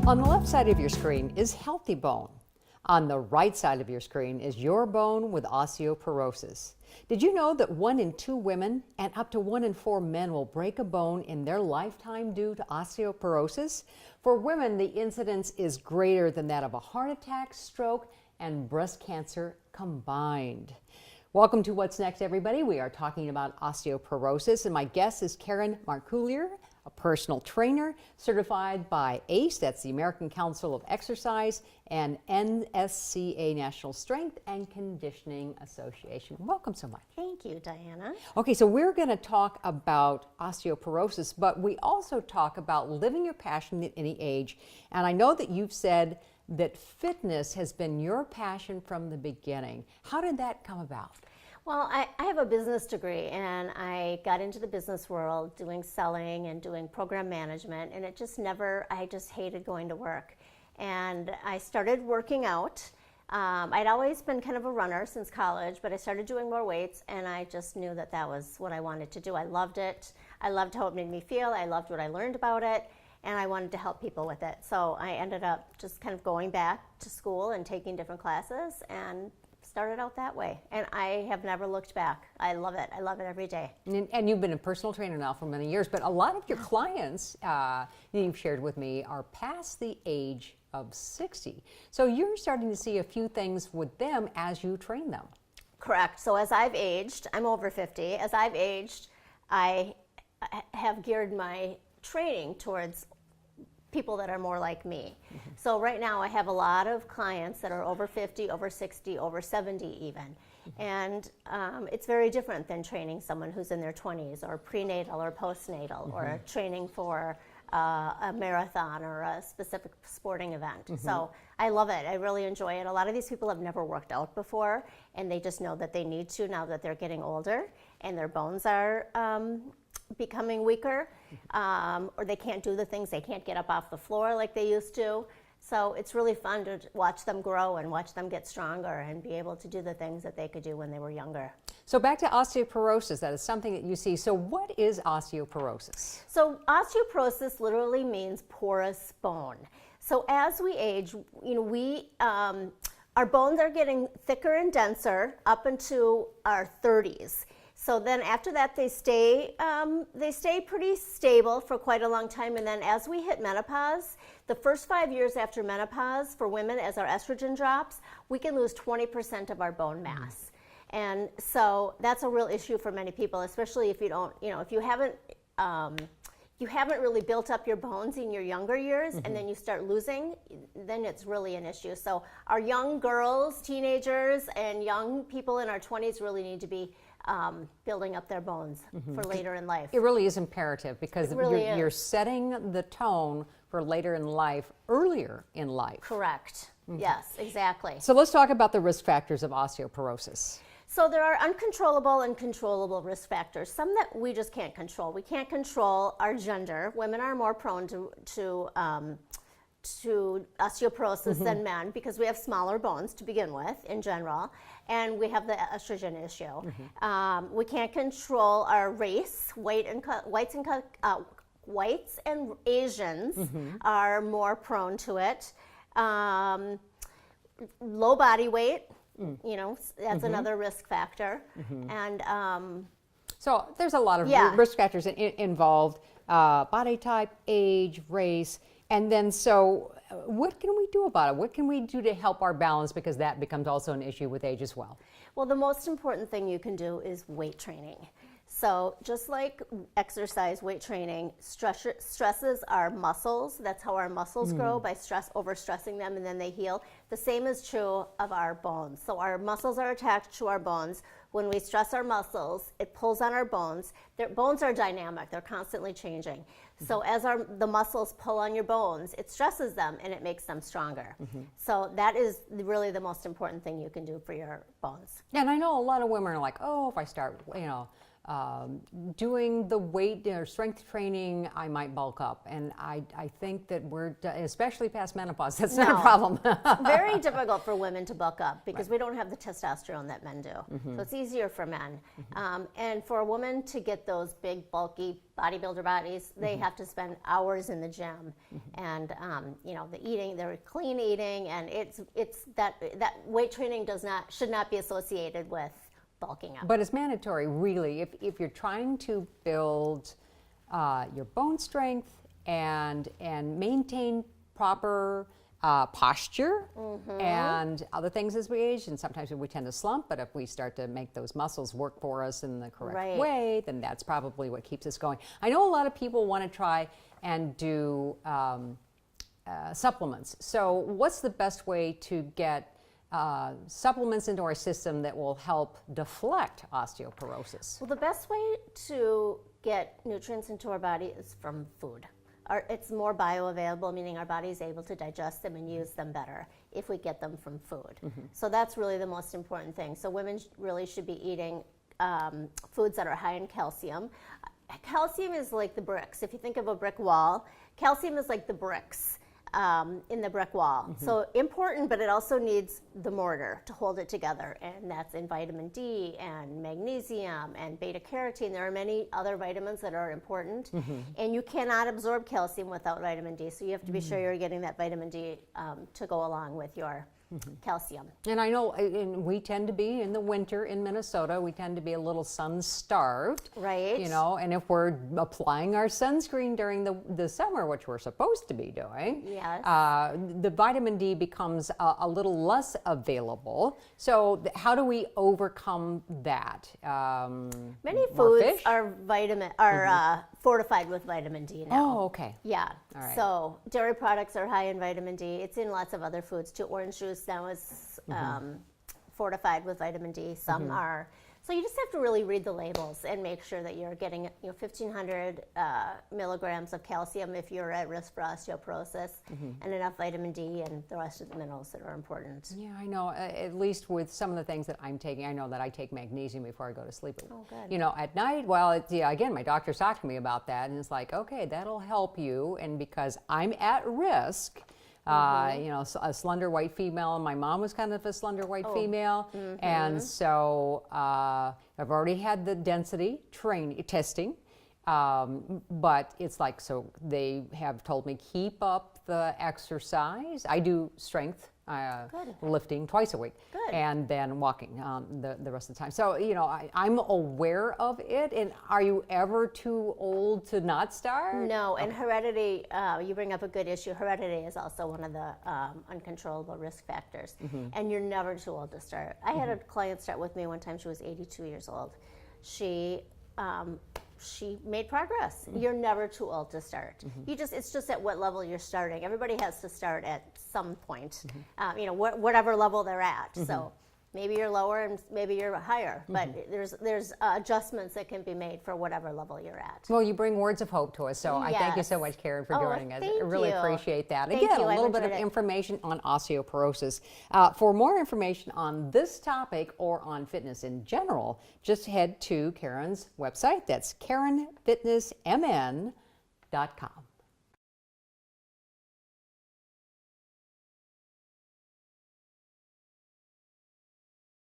On the left side of your screen is healthy bone. On the right side of your screen is your bone with osteoporosis. Did you know that 1 in 2 women and up to 1 in 4 men will break a bone in their lifetime due to osteoporosis? For women, the incidence is greater than that of a heart attack, stroke, and breast cancer combined. Welcome to What's Next, everybody. We are talking about osteoporosis, and my guest is Karen Marcouiller, a personal trainer certified by ACE, that's the American Council of Exercise, and NSCA, National Strength and Conditioning Association. Welcome so much. Thank you, Diana. Okay, so we're going to talk about osteoporosis, but we also talk about living your passion at any age. And I know that you've said that fitness has been your passion from the beginning. How did that come about? Well, I have a business degree, and I got into the business world doing selling and doing program management, and I just hated going to work. And I started working out. I'd always been kind of a runner since college, but I started doing more weights, and I just knew that that was what I wanted to do. I loved it. I loved how it made me feel. I loved what I learned about it, and I wanted to help people with it. So I ended up just kind of going back to school and taking different classes and started out that way, and I have never looked back. I love it. I love it every day. And you've been a personal trainer now for many years, but a lot of your clients you've shared with me are past the age of 60. So you're starting to see a few things with them as you train them. Correct. So as I've aged, I'm over 50. As I've aged, I have geared my training towards people that are more like me. Mm-hmm. So right now I have a lot of clients that are over 50, over 60, over 70 even. Mm-hmm. And it's very different than training someone who's in their 20s or prenatal or postnatal, mm-hmm. or training for a marathon or a specific sporting event. Mm-hmm. So I love it. I really enjoy it. A lot of these people have never worked out before, and they just know that they need to now that they're getting older and their bones are becoming weaker, or they can't do the things, they can't get up off the floor like they used to. So it's really fun to watch them grow and watch them get stronger and be able to do the things that they could do when they were younger. So back to osteoporosis, that is something that you see. So what is osteoporosis? So osteoporosis literally means porous bone. So as we age, our bones are getting thicker and denser up into our 30s. So then after that, they stay pretty stable for quite a long time. And then as we hit menopause, the first 5 years after menopause for women, as our estrogen drops, we can lose 20% of our bone mass. And so that's a real issue for many people, especially if you don't, if you haven't really built up your bones in your younger years, mm-hmm. and then you start losing, then it's really an issue. So our young girls, teenagers, and young people in our 20s really need to be building up their bones, mm-hmm. for later in life. It really is imperative because really you're setting the tone for later in life, earlier in life. Correct. Okay. Yes, exactly. So let's talk about the risk factors of osteoporosis. So there are uncontrollable and controllable risk factors, some that we just can't control. We can't control our gender. Women are more prone to osteoporosis, mm-hmm. than men because we have smaller bones to begin with in general, and we have the estrogen issue. Mm-hmm. We can't control our race. Whites and Asians, mm-hmm. are more prone to it. Low body weight, that's, mm-hmm. another risk factor. Mm-hmm. And so there's a lot of risk factors involved: body type, age, race. And then, so what can we do about it? What can we do to help our balance? Because that becomes also an issue with age as well. Well, the most important thing you can do is weight training. So just like exercise, weight training stresses our muscles. That's how our muscles grow, by overstressing them, and then they heal. The same is true of our bones. So our muscles are attached to our bones. When we stress our muscles, it pulls on our bones. Their bones are dynamic. They're constantly changing. So as the muscles pull on your bones, it stresses them and it makes them stronger. Mm-hmm. So that is really the most important thing you can do for your bones. Yeah, and I know a lot of women are like, oh, if I start, doing the weight or strength training, I might bulk up. And I think that especially past menopause, that's not a problem. Very difficult for women to bulk up because we don't have the testosterone that men do. Mm-hmm. So it's easier for men. Mm-hmm. And for a woman to get those big, bulky bodybuilder bodies, they have to spend hours in the gym. Mm-hmm. and the eating, the clean eating, and it's that weight training should not be associated with bulking up. But it's mandatory, really, if you're trying to build your bone strength and maintain proper posture and other things as we age, and sometimes we tend to slump, but if we start to make those muscles work for us in the correct way, then that's probably what keeps us going. I know a lot of people want to try and do supplements. So what's the best way to get supplements into our system that will help deflect osteoporosis? Well, the best way to get nutrients into our body is from food. It's more bioavailable, meaning our body is able to digest them and use them better if we get them from food. So that's really the most important thing. So women really should be eating foods that are high in calcium. Calcium is like the bricks. If you think of a brick wall, calcium is like the bricks in the brick wall. So important, but it also needs the mortar to hold it together, and that's in vitamin D and magnesium and beta carotene. There are many other vitamins that are important, and you cannot absorb calcium without vitamin D, so you have to be sure you're getting that vitamin D to go along with your calcium. And I know we tend to be, in the winter in Minnesota, we tend to be a little sun-starved. Right. And if we're applying our sunscreen during the summer, which we're supposed to be doing, yes, the vitamin D becomes a little less available. So how do we overcome that? Many foods are fortified with vitamin D now. Oh, okay. Yeah. All right. So dairy products are high in vitamin D. It's in lots of other foods too. Orange juice now is fortified with vitamin D. Some are. So you just have to really read the labels and make sure that you're getting 1,500 milligrams of calcium if you're at risk for osteoporosis, and enough vitamin D and the rest of the minerals that are important. Yeah, I know. At least with some of the things that I'm taking, I know that I take magnesium before I go to sleep. Oh, good. At night, well, again, my doctor's talked to me about that, and it's like, okay, that'll help you. And because I'm at risk, a slender white female. My mom was kind of a slender white female. And so I've already had the density testing. But it's like, so they have told me, keep up the exercise. I do strength lifting twice a week. Good. And then walking the rest of the time. So, I'm aware of it. And are you ever too old to not start? No, and heredity, you bring up a good issue. Heredity is also one of the uncontrollable risk factors. And you're never too old to start. I had a client start with me one time. She was 82 years old. She made progress. You're never too old to start. It's just at what level you're starting. Everybody has to start at some point, whatever level they're at. So maybe you're lower and maybe you're higher, but there's adjustments that can be made for whatever level you're at. Well, you bring words of hope to us, so I thank you so much, Karen, for joining us. I really appreciate that. Thank Again, you. a little bit of information on osteoporosis. For more information on this topic or on fitness in general, just head to Karen's website. That's KarenFitnessMN.com.